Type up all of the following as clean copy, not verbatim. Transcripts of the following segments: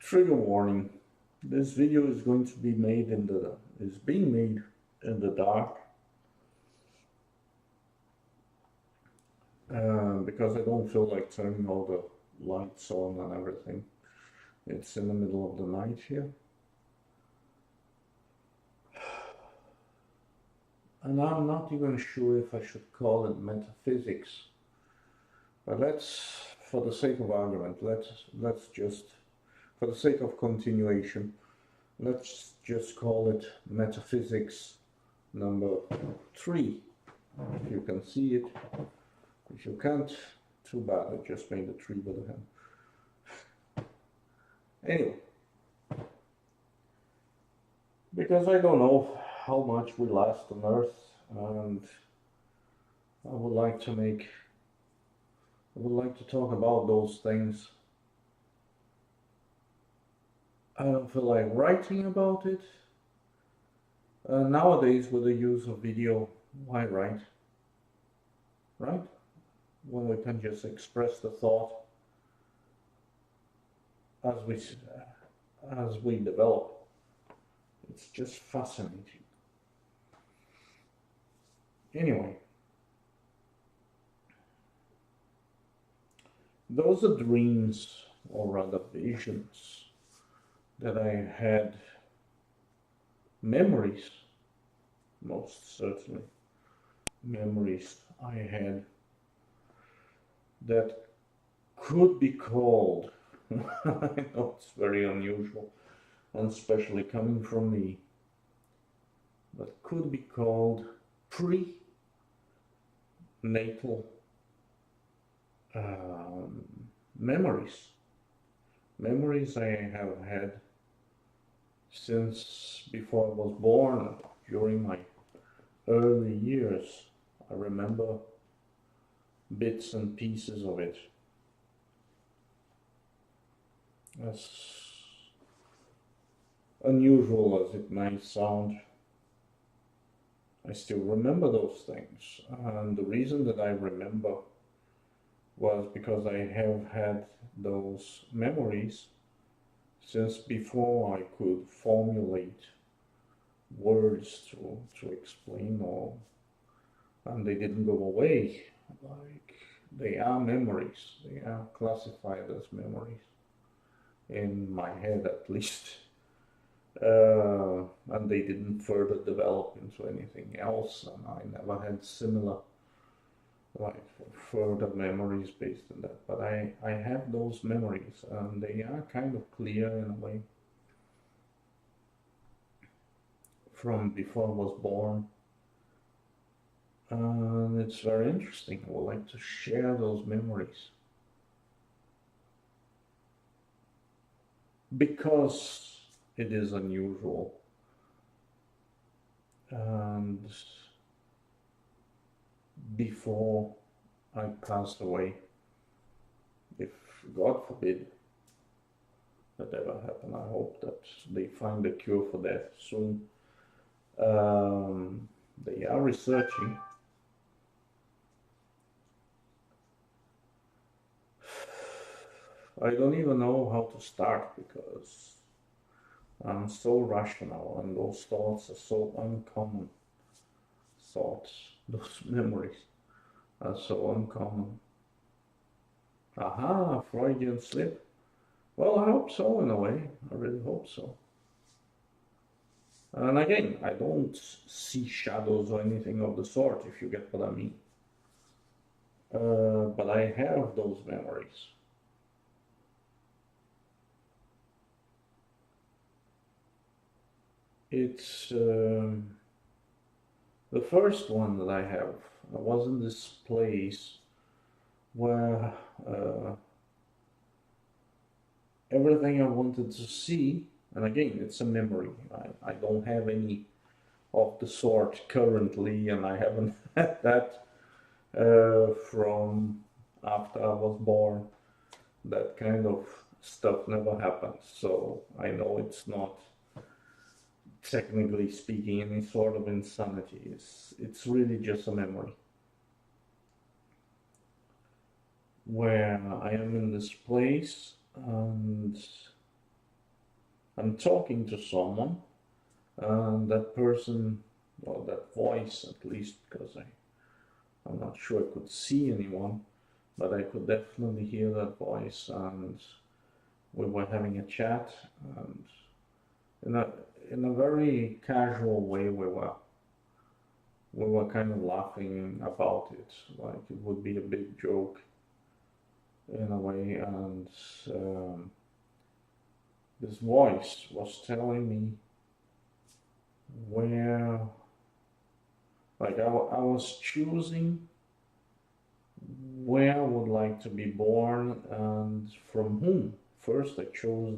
Trigger warning. This video is going to be made being made in the dark because I don't feel like turning all the lights on and everything. It's in the middle of the night here. And I'm not even sure if I should call it metaphysics. But for the sake of argument, let's just, for the sake of continuation, let's just call it metaphysics number 3. If you can see it. If you can't, too bad, I just made a 3 with a hand. Anyway, because I don't know how much we last on Earth, and I would like to talk about those things. I don't feel like writing about it. Nowadays, with the use of video, why write? Right? When we can just express the thought as we develop. It's just fascinating. Anyway, those are dreams, or rather visions, that I had, memories, most certainly, memories I had that could be called, I know it's very unusual, and especially coming from me, but could be called prenatal memories. Memories I have had since before I was born, during my early years. I remember bits and pieces of it. As unusual as it may sound, I still remember those things. And the reason that I remember was because I have had those memories since before I could formulate words to explain all. And they didn't go away. Like, they are memories. They are classified as memories. In my head, at least. And they didn't further develop into anything else. And I never had similar, like, further memories based on that. But I have those memories, and they are kind of clear in a way. From before I was born. And it's very interesting. I would like to share those memories. Because it is unusual. And before I passed away, if God forbid that ever happen, I hope that they find a cure for death soon. They are researching. I don't even know how to start because I'm so rational and those thoughts are so uncommon. Thoughts, those memories are so uncommon. Aha, Freudian slip. Well, I hope so in a way. I really hope so. And again, I don't see shadows or anything of the sort, if you get what I mean. But I have those memories. It's the first one that I have. I was in this place where everything I wanted to see, and again, it's a memory. I don't have any of the sort currently, and I haven't had that from after I was born. That kind of stuff never happened, so I know it's not, technically speaking, any sort of insanity. It's really just a memory where I am in this place and I'm talking to someone, and that person, or that voice at least, because I'm not sure I could see anyone, but I could definitely hear that voice, and we were having a chat, and in a in a very casual way, we were kind of laughing about it, like it would be a big joke in a way, and um, this voice was telling me where, like I was choosing where I would like to be born and from whom. First, I chose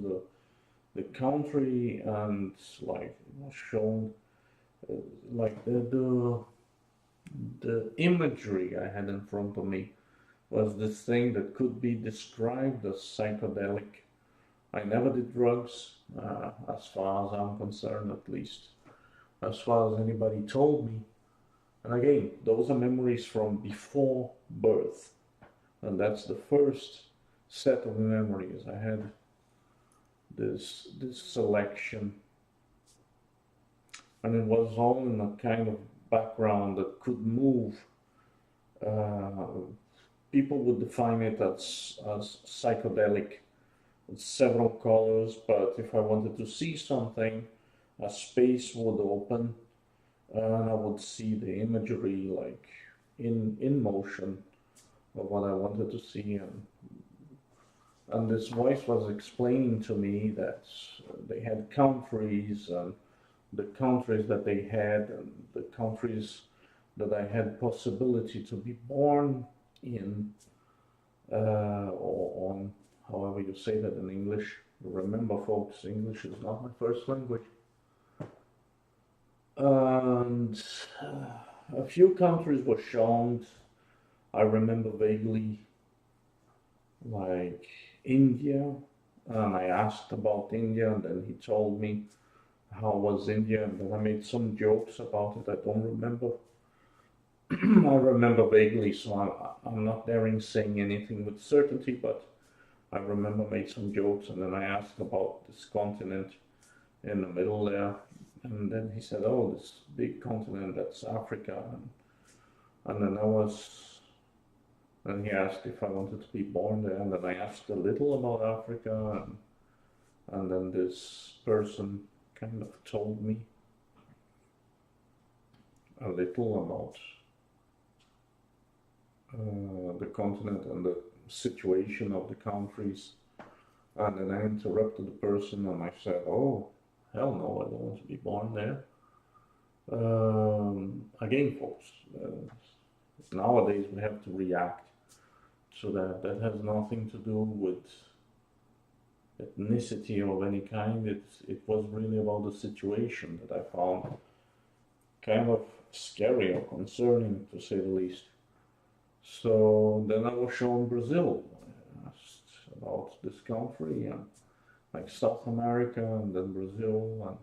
the country, and like it was shown, uh, like the imagery I had in front of me was this thing that could be described as psychedelic. I never did drugs, as far as I'm concerned, at least, as far as anybody told me. And again, those are memories from before birth, and that's the first set of memories. I had this selection, and it was all in a kind of background that could move. Uh, People would define it as psychedelic, with several colors, but if I wanted to see something, a space would open, and I would see the imagery like in motion of what I wanted to see, and this voice was explaining to me that they had countries, and the countries that they had, and the countries that I had possibility to be born in, or on, however you say that in English. Remember, folks, English is not my first language. And a few countries were shown. I remember vaguely, like India, and I asked about India, and then he told me how was India, and then I made some jokes about it. I don't remember. I remember vaguely, so I'm not daring saying anything with certainty, but I remember made some jokes, and then I asked about this continent in the middle there, and then he said, "Oh, this big continent, that's Africa," and then and he asked if I wanted to be born there, and then I asked a little about Africa, and then this person kind of told me a little about the continent and the situation of the countries. And then I interrupted the person and I said, "Oh, hell no, I don't want to be born there." Again, folks, nowadays we have to react to that. That has nothing to do with ethnicity of any kind. It was really about the situation that I found kind of scary or concerning, to say the least. So then I was shown Brazil. I asked about this country, and like South America, and then Brazil, and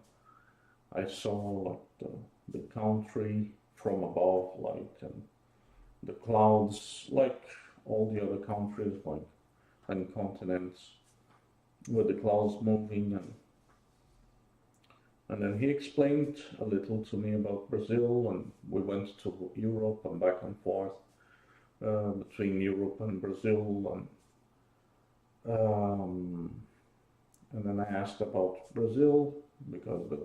I saw like the country from above, like, and the clouds, like all the other countries, like, and continents, with the clouds moving, and then he explained a little to me about Brazil, and we went to Europe and back and forth between Europe and Brazil, and then I asked about Brazil because it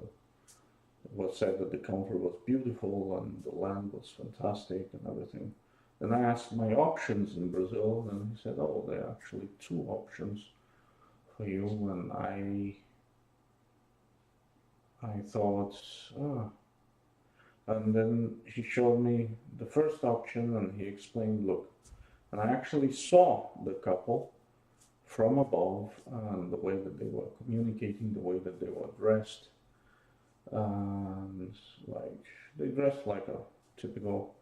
was said that the country was beautiful and the land was fantastic and everything. Then I asked my options in Brazil, and he said, "Oh, there are actually two options for you." And I thought, ah. And then he showed me the first option, and he explained, "Look," and I actually saw the couple from above, and the way that they were communicating, the way that they were dressed, and like they dressed like a typical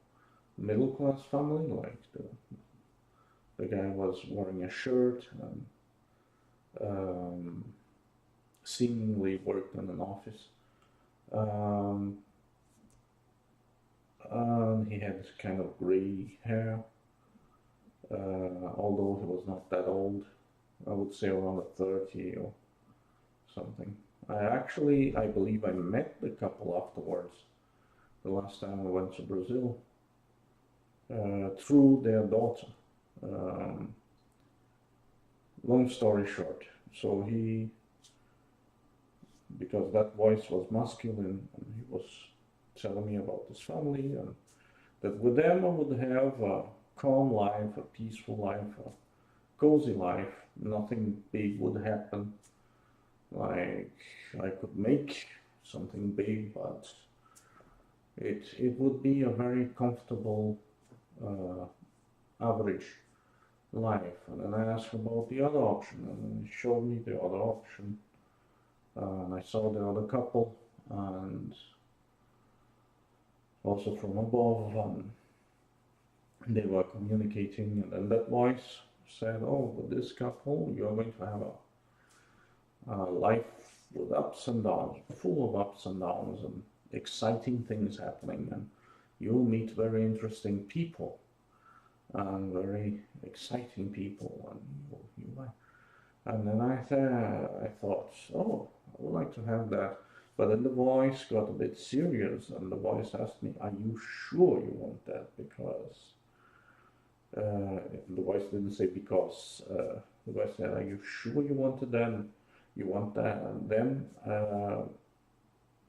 middle class family. Like the guy was wearing a shirt and seemingly worked in an office. Um, and he had kind of gray hair, although he was not that old. I would say around 30 or something. I believe I met the couple afterwards, the last time I went to Brazil, through their daughter. Um, Long story short, so because that voice was masculine, and he was telling me about his family, and that with them I would have a calm life, a peaceful life, a cozy life. Nothing big would happen. Like I could make something big, but it would be a very comfortable, average life. And then I asked about the other option, and he showed me the other option. And I saw the other couple, and also from above, they were communicating, and then that voice said, "Oh, with this couple, you're going to have a life with ups and downs, full of ups and downs, and exciting things happening, and you'll meet very interesting people, and very exciting people, and and then I thought, oh, I would like to have that." But then the voice got a bit serious, and the voice asked me, "Are you sure you want that?" Because the voice didn't say because. The voice said, "Are you sure you wanted that? You want that?" And then,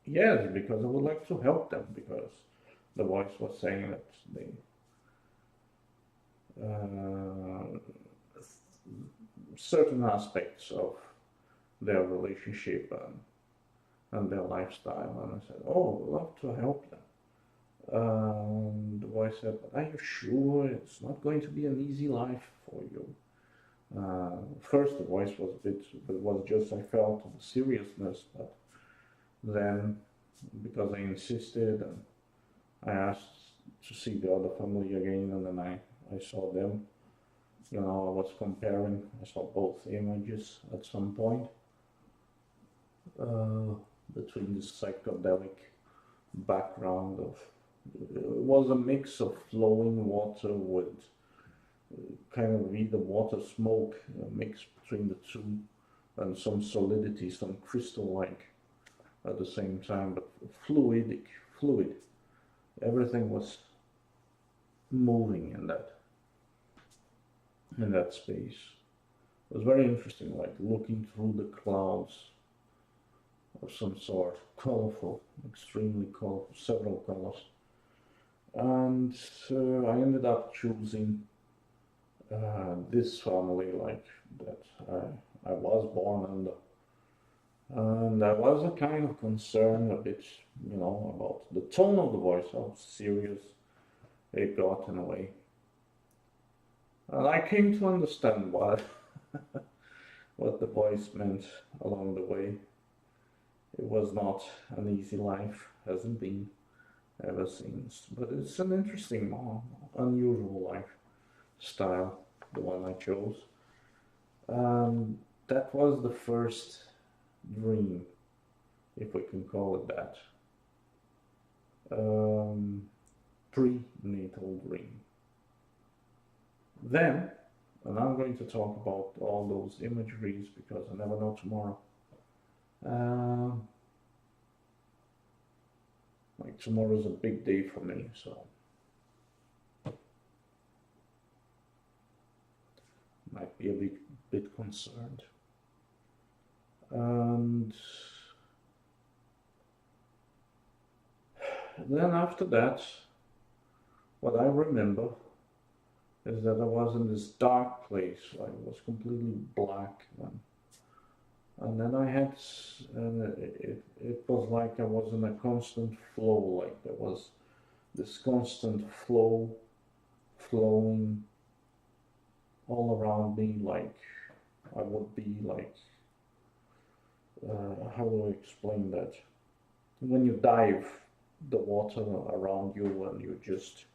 yes, because I would like to help them, because the voice was saying that they certain aspects of their relationship and their lifestyle. And I said, "Oh, I'd love to help them." The voice said, "But are you sure it's not going to be an easy life for you?" First, the voice was a bit, it was just, I felt the seriousness, but then, because I insisted, and I asked to see the other family again, and then I saw them, I was comparing, I saw both images at some point, between this psychedelic background of, it was a mix of flowing water with kind of either water smoke, a mix between the two, and some solidity, some crystal-like at the same time, but fluid. Everything was moving in that space. It was very interesting, like looking through the clouds of some sort, colorful, extremely colorful, several colors. And I ended up choosing this family, like that I was born under. And I was a kind of concerned a bit, about the tone of the voice, how serious it got in a way. And I came to understand what the voice meant along the way. It was not an easy life, hasn't been ever since, but it's an interesting, unusual lifestyle, the one I chose. That was the first dream, if we can call it that. Prenatal dream. Then, and I'm going to talk about all those imageries because I never know tomorrow. Like tomorrow's a big day for me, so might be a bit concerned. And then after that, what I remember is that I was in this dark place. Like it was completely black, and then I had, it was like I was in a constant flow. Like there was this constant flow, flowing all around me. Like I would be like, how do I explain that? When you dive, the water around you, and you just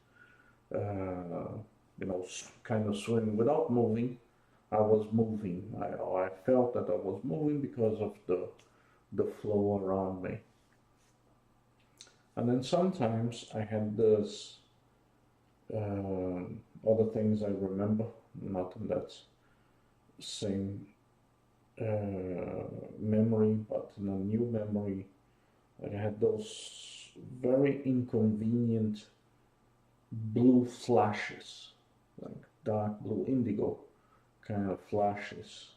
kind of swim without moving. I was moving. I felt that I was moving because of the flow around me. And then sometimes I had this other things I remember, not in that same memory memory, but in a new memory, I had those very inconvenient blue flashes, like dark blue indigo kind of flashes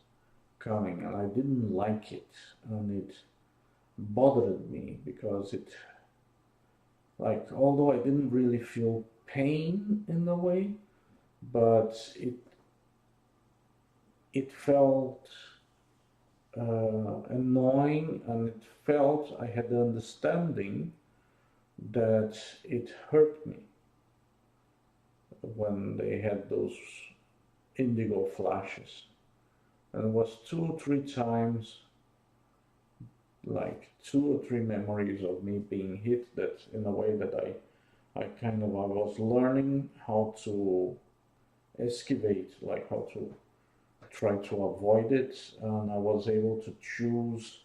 coming, and I didn't like it, and it bothered me because it, like, although I didn't really feel pain in a way, but it felt annoying, and it felt I had the understanding that it hurt me when they had those indigo flashes. And it was 2 or 3 times, like 2 or 3 memories of me being hit, that in a way that I was learning how to escalate, like how to try to avoid it, and I was able to choose,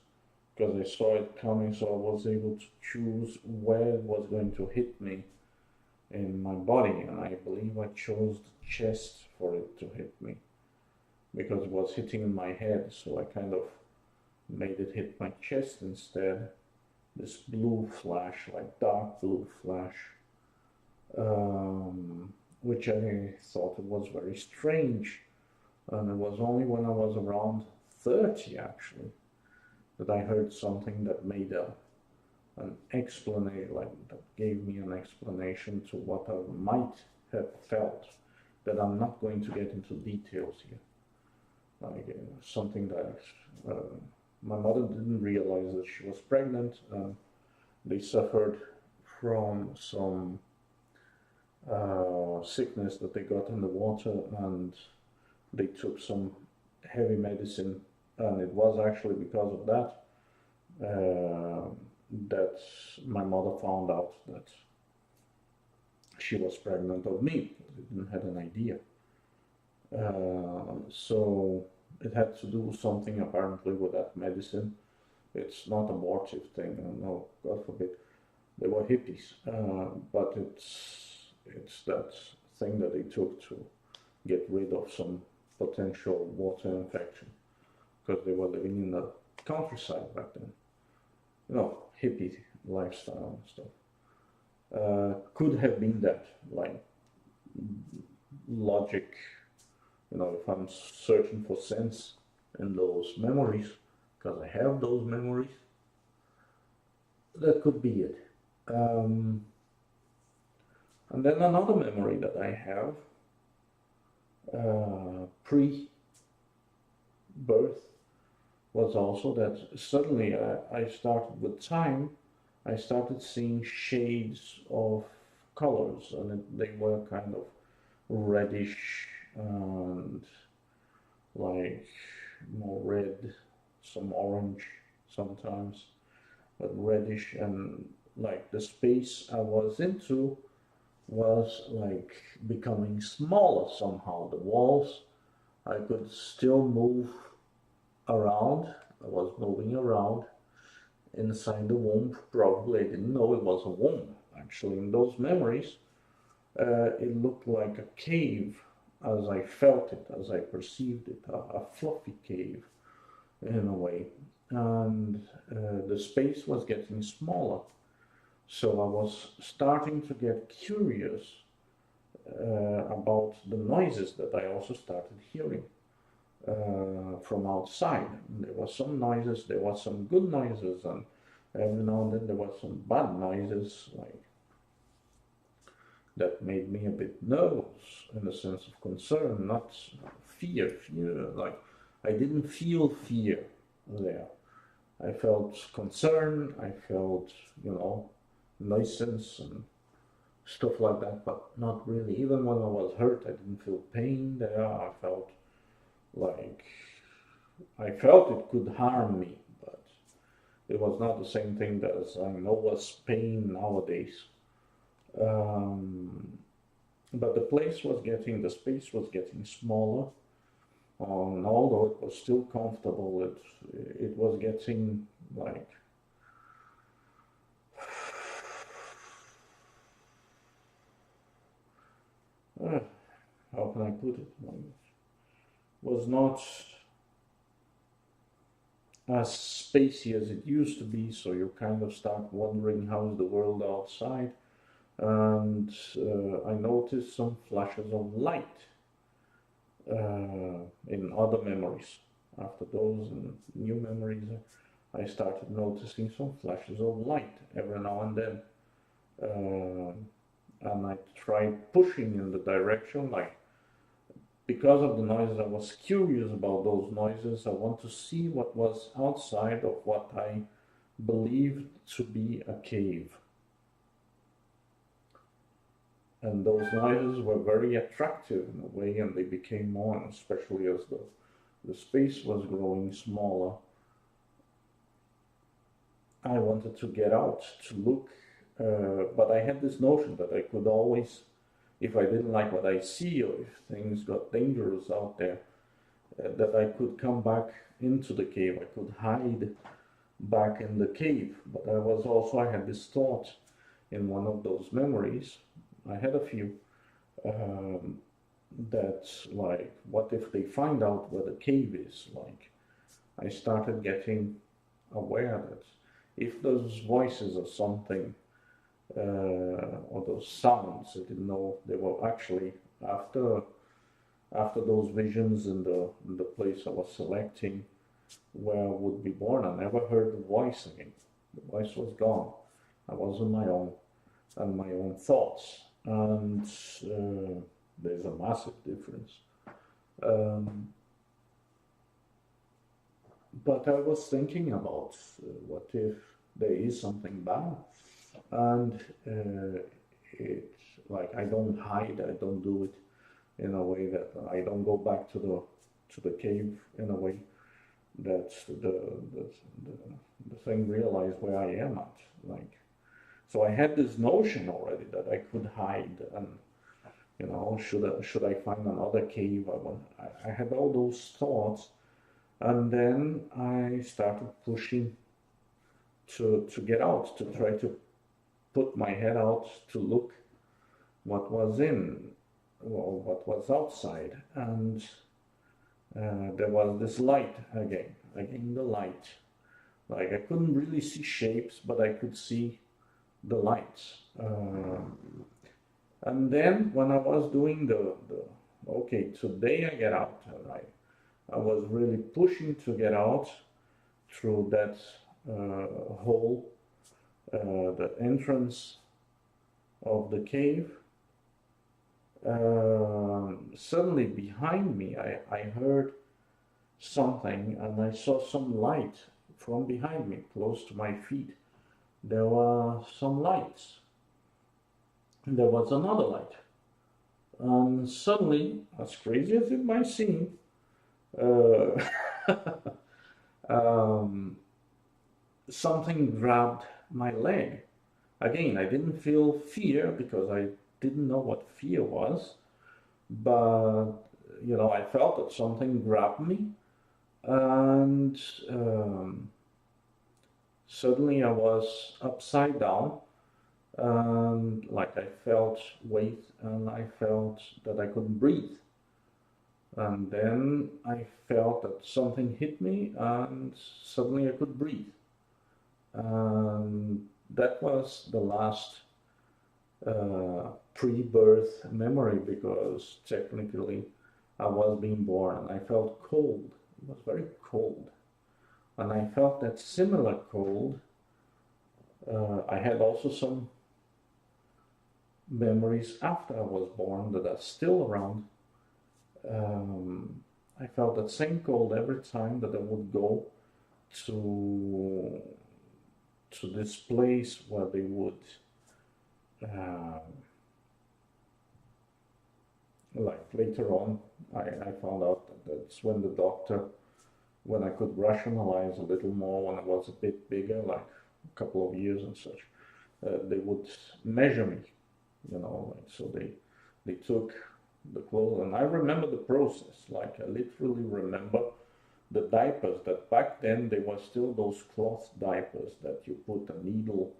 because I saw it coming, so I was able to choose where it was going to hit me in my body, and I believe I chose the chest for it to hit me, because it was hitting in my head, so I kind of made it hit my chest instead. This blue flash, like dark blue flash, which I thought it was very strange. And it was only when I was around 30, actually, that I heard something that made an explanation, like that gave me an explanation to what I might have felt, that I'm not going to get into details here. Like something that my mother didn't realize that she was pregnant. They suffered from some sickness that they got in the water, and they took some heavy medicine, and it was actually because of that that my mother found out that she was pregnant of me. They didn't have an idea. So it had to do something apparently with that medicine. It's not an abortive thing, no, God forbid. They were hippies, but it's that thing that they took to get rid of some potential water infection, because they were living in the countryside back then. You know, hippie lifestyle and stuff. Could have been that, like logic, you know, if I'm searching for sense in those memories, because I have those memories, that could be it. And then another memory that I have, pre-birth, was also that suddenly I started, with time, I started seeing shades of colors, and they were kind of reddish and like more red, some orange sometimes, but reddish, and like the space I was into was like becoming smaller somehow. The walls, I could still move around. I was moving around inside the womb. Probably I didn't know it was a womb. Actually, in those memories, it looked like a cave as I felt it, as I perceived it, a fluffy cave in a way. And the space was getting smaller. So I was starting to get curious about the noises that I also started hearing from outside. And there were some noises, there were some good noises, and every now and then there were some bad noises, like that made me a bit nervous in a sense of concern, not fear. Fear, like I didn't feel fear there. I felt concern, I felt, you know, nuisance and stuff like that, but not really. Even when I was hurt, I didn't feel pain there. I felt it could harm me, but it was not the same thing as I know as pain nowadays. But the space was getting smaller, and although it was still comfortable, it was getting like, how can I put it? Like, was not as spacey as it used to be, so you kind of start wondering how's the world outside. And I noticed some flashes of light in other memories. After those and new memories, I started noticing some flashes of light every now and then. And I tried pushing in the direction, like, because of the noises, I was curious about those noises. I want to see what was outside of what I believed to be a cave. And those noises were very attractive in a way, and they became more, especially as the space was growing smaller. I wanted to get out to look, but I had this notion that I could always, if I didn't like what I see or if things got dangerous out there, that I could come back into the cave. I could hide back in the cave. But I had this thought in one of those memories. I had a few that, like, what if they find out where the cave is? Like, I started getting aware that if those voices or something, or those sounds, I didn't know they were actually after those visions in the place I was selecting where I would be born. I never heard the voice again. The voice was gone. I was on my own and my own thoughts. And there's a massive difference. But I was thinking about what if there is something bad, and it's like I don't hide, I don't do it in a way that I don't go back to the cave in a way that the thing realize where I am at. Like, so I had this notion already that I could hide, and should I find another cave? I had all those thoughts, and then I started pushing to get out, to try to put my head out to look what was what was outside, and there was this light again the light. Like, I couldn't really see shapes, but I could see the lights. And then when I was doing okay, today I get out, and I was really pushing to get out through that hole, the entrance of the cave. Suddenly behind me, I heard something, and I saw some light from behind me, close to my feet. There were some lights. There was another light. And suddenly, as crazy as it might seem, something grabbed my leg. Again, I didn't feel fear because I didn't know what fear was, but I felt that something grabbed me, and suddenly I was upside down, and like I felt weight, and I felt that I couldn't breathe. And then I felt that something hit me, and suddenly I could breathe. And that was the last pre-birth memory, because technically I was being born, and I felt cold. It was very cold. And I felt that similar cold. I had also some memories after I was born that are still around. I felt that same cold every time that I would go to this place where they would like later on I found out that that's when the doctor, when I could rationalize a little more, when I was a bit bigger, like a couple of years and such, they would measure me, like, so they took the clothes, and I remember the process. Like, I literally remember the diapers, that back then they were still those cloth diapers that you put a needle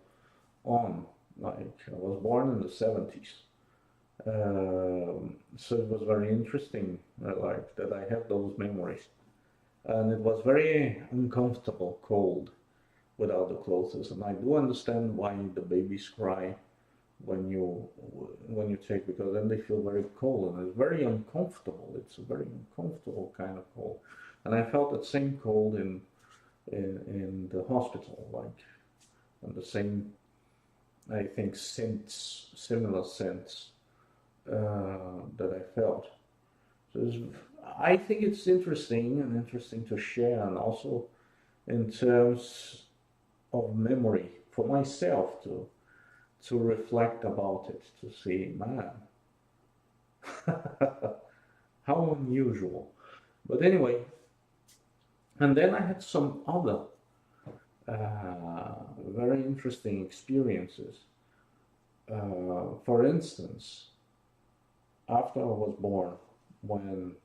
on. Like, I was born in the 70s. So it was very interesting, like, that I have those memories. and it was very uncomfortable, cold without the clothes. And I do understand why the babies cry when you take, because then they feel very cold and it's very uncomfortable. It's a very uncomfortable kind of cold, and I felt that same cold in the hospital, like, and the same, I think, similar sense that I felt. So I think it's interesting to share, and also in terms of memory for myself to reflect about it, to see, man, how unusual. But anyway, and then I had some other very interesting experiences. For instance, after I was born, when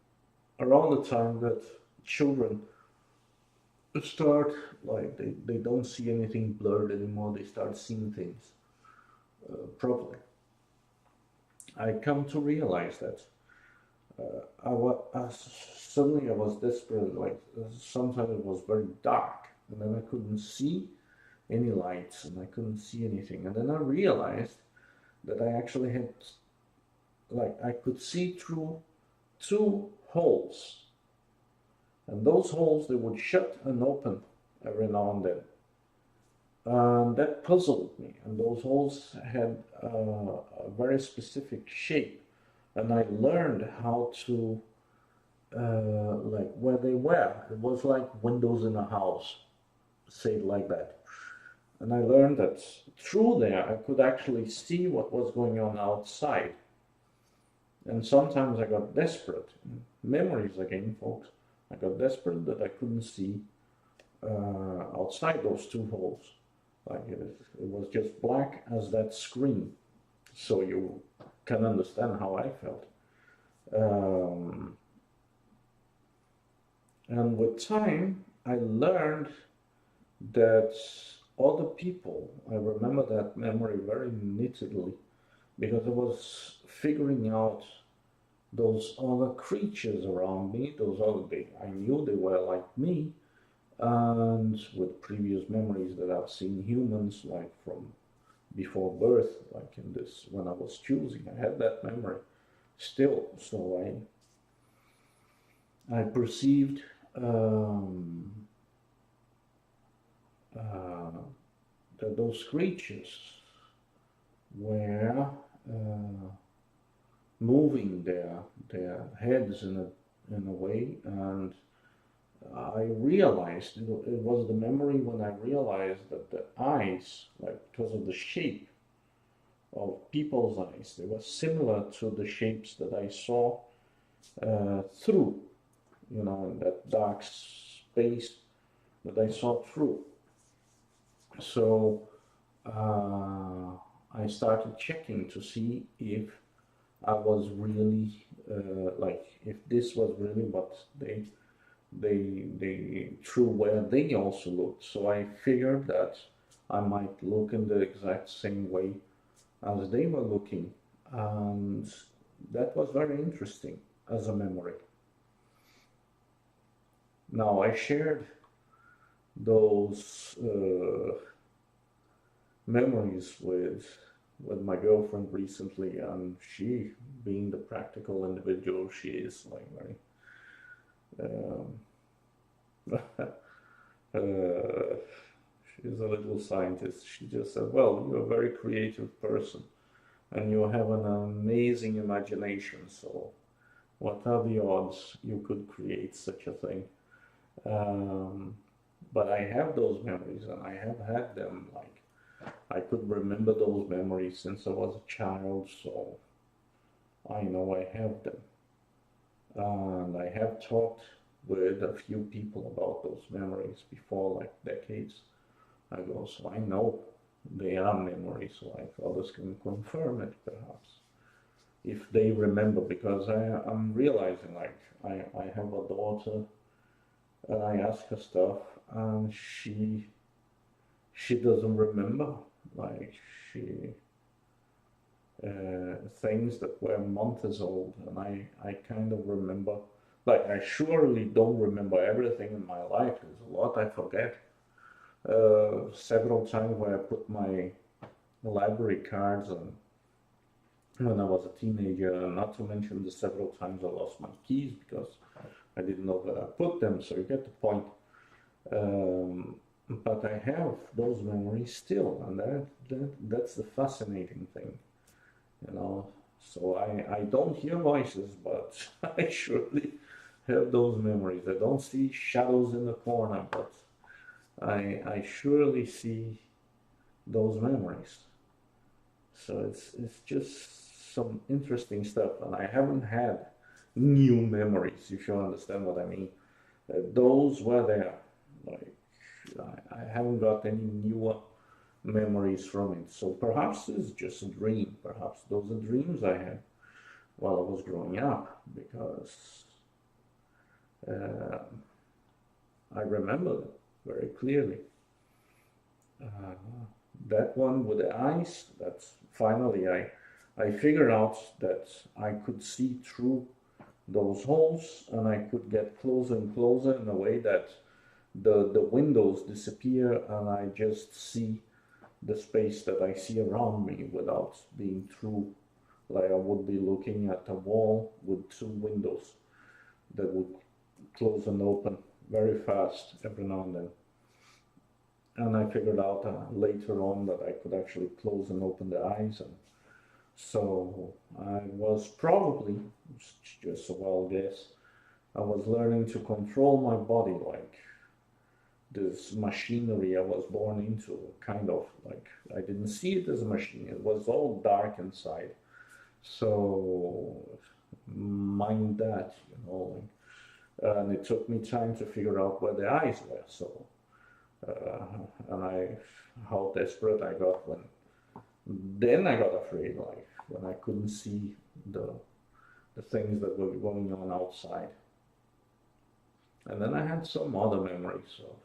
around the time that children start, like, they don't see anything blurred anymore, they start seeing things properly. I come to realize that suddenly I was desperate, like, sometimes it was very dark, and then I couldn't see any lights, and I couldn't see anything. And then I realized that I actually had, like, I could see through two holes, and those holes, they would shut and open every now and then. And that puzzled me, and those holes had a very specific shape, and I learned how to, like, where they were. It was like windows in a house, say it like that. And I learned that through there I could actually see what was going on outside. And sometimes I got desperate. Memories again, folks. I got desperate that I couldn't see outside those two holes. Like, it was just black as that screen. So you can understand how I felt. And with time, I learned that other people, I remember that memory very nitidly, because I was figuring out those other creatures around me, I knew they were like me, and with previous memories that I've seen humans, like from before birth, like in this, when I was choosing, I had that memory still. So I perceived that those creatures were moving their heads in a way, and I realized it was the memory when I realized that the eyes, like, because of the shape of people's eyes, they were similar to the shapes that I saw through, in that dark space that I saw through. So I started checking to see if I was really, like, if this was really what they through where they also looked. So I figured that I might look in the exact same way as they were looking, and that was very interesting as a memory. Now, I shared those memories with my girlfriend recently, and she, being the practical individual she is, like, very she's a little scientist. She just said, well, you're a very creative person and you have an amazing imagination, so what are the odds you could create such a thing? But I have those memories, and I have had them, like, I could remember those memories since I was a child, so I know I have them. And I have talked with a few people about those memories before, like decades ago, so I know they are memories, like others can confirm it perhaps, if they remember, because I'm realizing, like, I have a daughter, and I ask her stuff, and she doesn't remember, like, she things that were months old, and I kind of remember Like, I surely don't remember everything in my life. There's a lot I forget. Several times where I put my library cards and when I was a teenager, not to mention the several times I lost my keys because I didn't know where I put them, so you get the point. But I have those memories still, and that's the fascinating thing, you know. So I don't hear voices, but I surely have those memories. I don't see shadows in the corner, but I surely see those memories. So it's just some interesting stuff, and I haven't had new memories, if you understand what I mean. Those were there. Like I haven't got any newer memories from it. So perhaps it's just a dream. Perhaps those are dreams I had while I was growing up, because uh, I remember them very clearly. Uh, that one with the eyes, that's finally I figured out that I could see through those holes and I could get closer and closer in a way that the windows disappear and I just see the space that I see around me without being through. Like I would be looking at a wall with two windows that would close and open very fast every now and then. And I figured out later on that I could actually close and open the eyes. And so I was probably, just a wild guess, I was learning to control my body like this machinery I was born into, kind of like I didn't see it as a machine, it was all dark inside. So mind that, and it took me time to figure out where the eyes were. So and how desperate I got when then I got afraid, like when I couldn't see the the things that were going on outside. And then I had some other memories of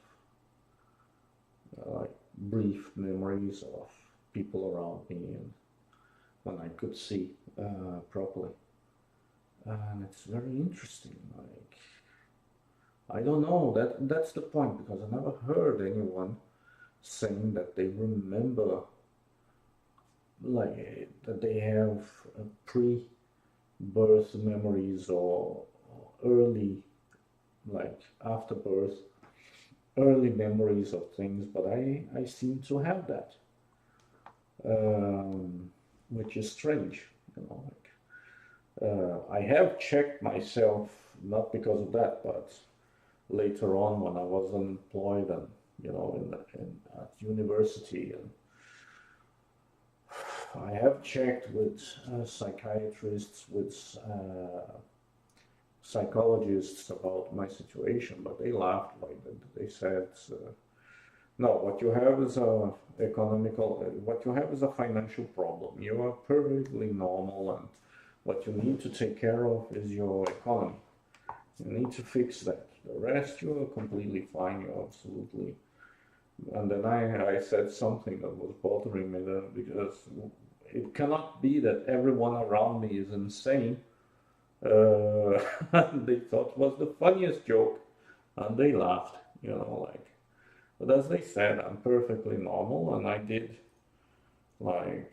like brief memories of people around me and when I could see properly. And it's very interesting. Like I don't know, that's the point, because I never heard anyone saying that they remember, like that they have pre-birth memories or early, like after birth, early memories of things, but I seem to have that, which is strange, like I have checked myself, not because of that, but later on when I was unemployed and at university, and I have checked with psychiatrists, with psychologists about my situation, but they laughed. Like they said, "No, what you have is a what you have is a financial problem. You are perfectly normal, and what you need to take care of is your economy. You need to fix that. The rest, you are completely fine. You're absolutely." And then I said something that was bothering me there, because it cannot be that everyone around me is insane. They thought it was the funniest joke, and they laughed, like. But as they said, I'm perfectly normal, and I did a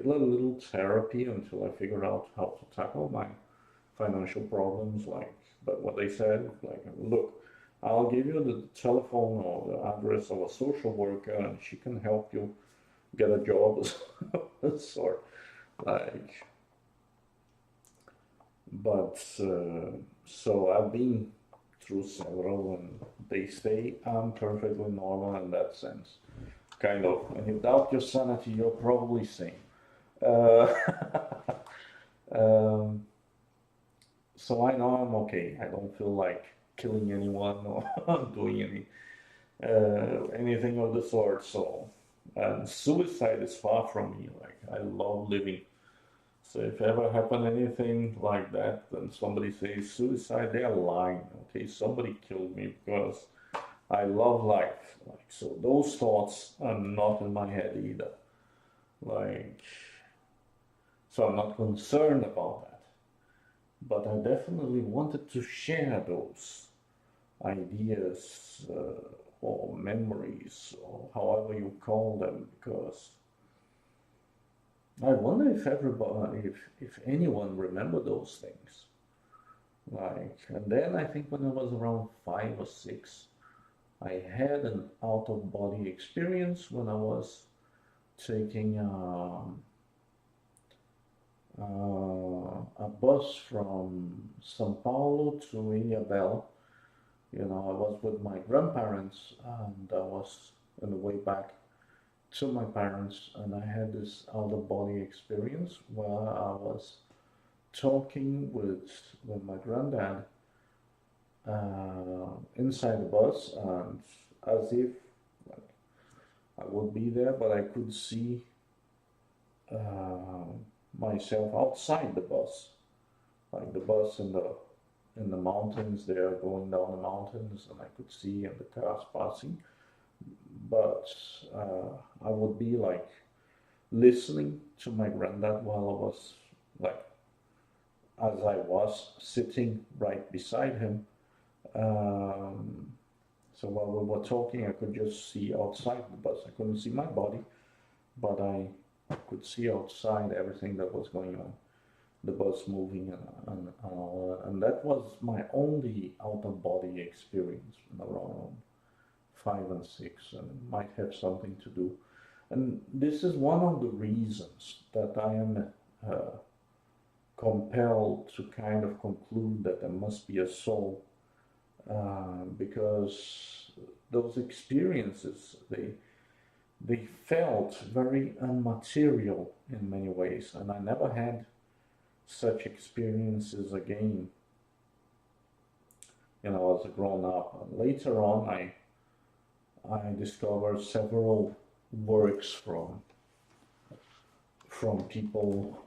little therapy until I figured out how to tackle my financial problems. Like, but what they said, like, look, I'll give you the telephone or the address of a social worker, and she can help you get a job of sort. Like, but so I've been through several, and they say I'm perfectly normal in that sense. Kind of. When you doubt your sanity, you're probably sane. Uh, um, so I know I'm okay. I don't feel like killing anyone or doing anything of the sort. So, and suicide is far from me. Like I love living. So if ever happen anything like that, then somebody says suicide, they are lying. Okay, somebody killed me because I love life. Like so, those thoughts are not in my head either. Like so, I'm not concerned about that. but I definitely wanted to share those ideas or memories or however you call them, because I wonder if everybody, if anyone remember those things. Like, and then I think when I was around 5 or 6, I had an out-of-body experience when I was taking a bus from São Paulo to Ilhabela. You know, I was with my grandparents and I was on the way back to my parents, and I had this out-of-body experience where I was talking with my granddad inside the bus, and as if like, I would be there, but I could see uh, myself outside the bus, like the bus in the mountains there, going down the mountains, and I could see and the cars passing. But I would be like listening to my granddad while I was like as I was sitting right beside him. Um, so while we were talking, I could just see outside the bus. I couldn't see my body, but I could see outside everything that was going on. The bus moving and all that. And that was my only out of body experience around 5 and 6, and it might have something to do. And this is one of the reasons that I am compelled to kind of conclude that there must be a soul, because those experiences they felt very unmaterial in many ways, and I never had such experiences again, you know, as a grown up. And later on, I discovered several works from people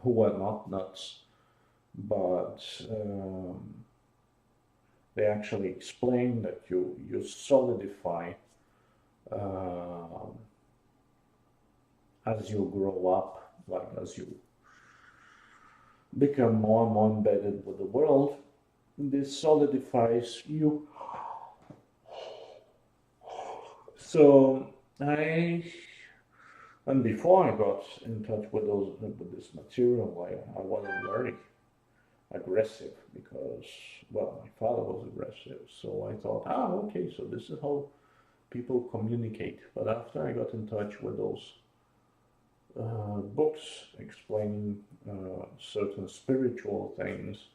who were not nuts, but they actually explain that you solidify uh, as you grow up, like as you become more and more embedded with the world. This solidifies you. So I, and before I got in touch with this material, I wasn't very aggressive because, well, my father was aggressive. So I thought, okay, so this is how people communicate. But after I got in touch with those books explaining certain spiritual things,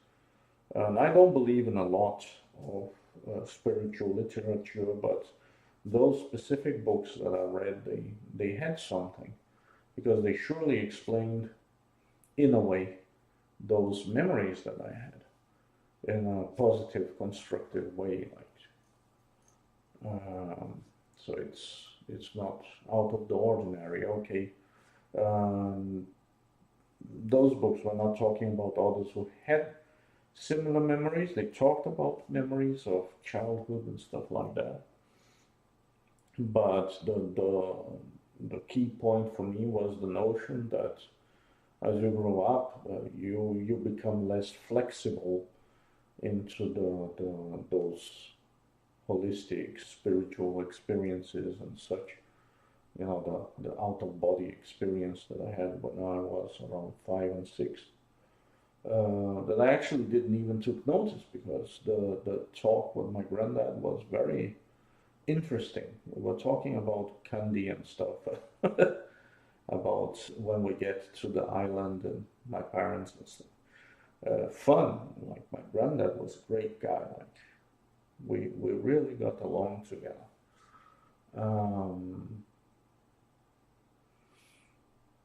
and I don't believe in a lot of spiritual literature, but those specific books that I read, they had something, because they surely explained, in a way, those memories that I had in a positive, constructive way. So it's not out of the ordinary. Okay, um, those books were not talking about others who had similar memories. They talked about memories of childhood and stuff like that. But the key point for me was the notion that as you grow up, you become less flexible into those holistic spiritual experiences and such. You know, the out of body experience that I had when I was around 5 and 6. That I actually didn't even took notice, because the talk with my granddad was very interesting. We were talking about candy and stuff, about when we get to the island and my parents and stuff. Fun. Like, my granddad was a great guy. Like, we really got along together. Um,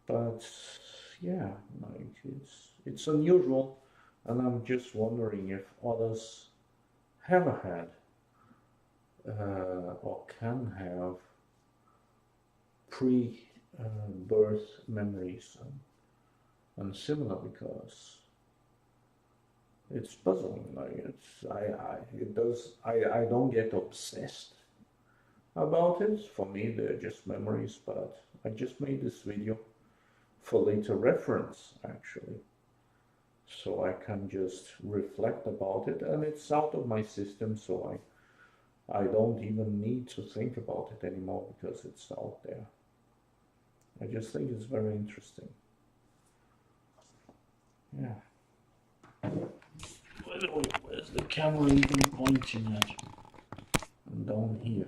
but yeah, like it's unusual, and I'm just wondering if others have had or can have pre-birth memories and similar, because it's puzzling. Like, I don't get obsessed about it. For me, they're just memories, but I just made this video for later reference, actually. so I can just reflect about it, and it's out of my system, so I don't even need to think about it anymore because it's out there. I just think it's very interesting. Yeah. By the way, where's the camera even pointing at? I'm down here.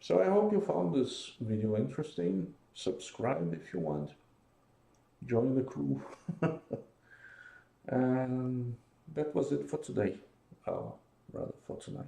So I hope you found this video interesting. Subscribe if you want. Join the crew. And that was it for today. Rather for tonight.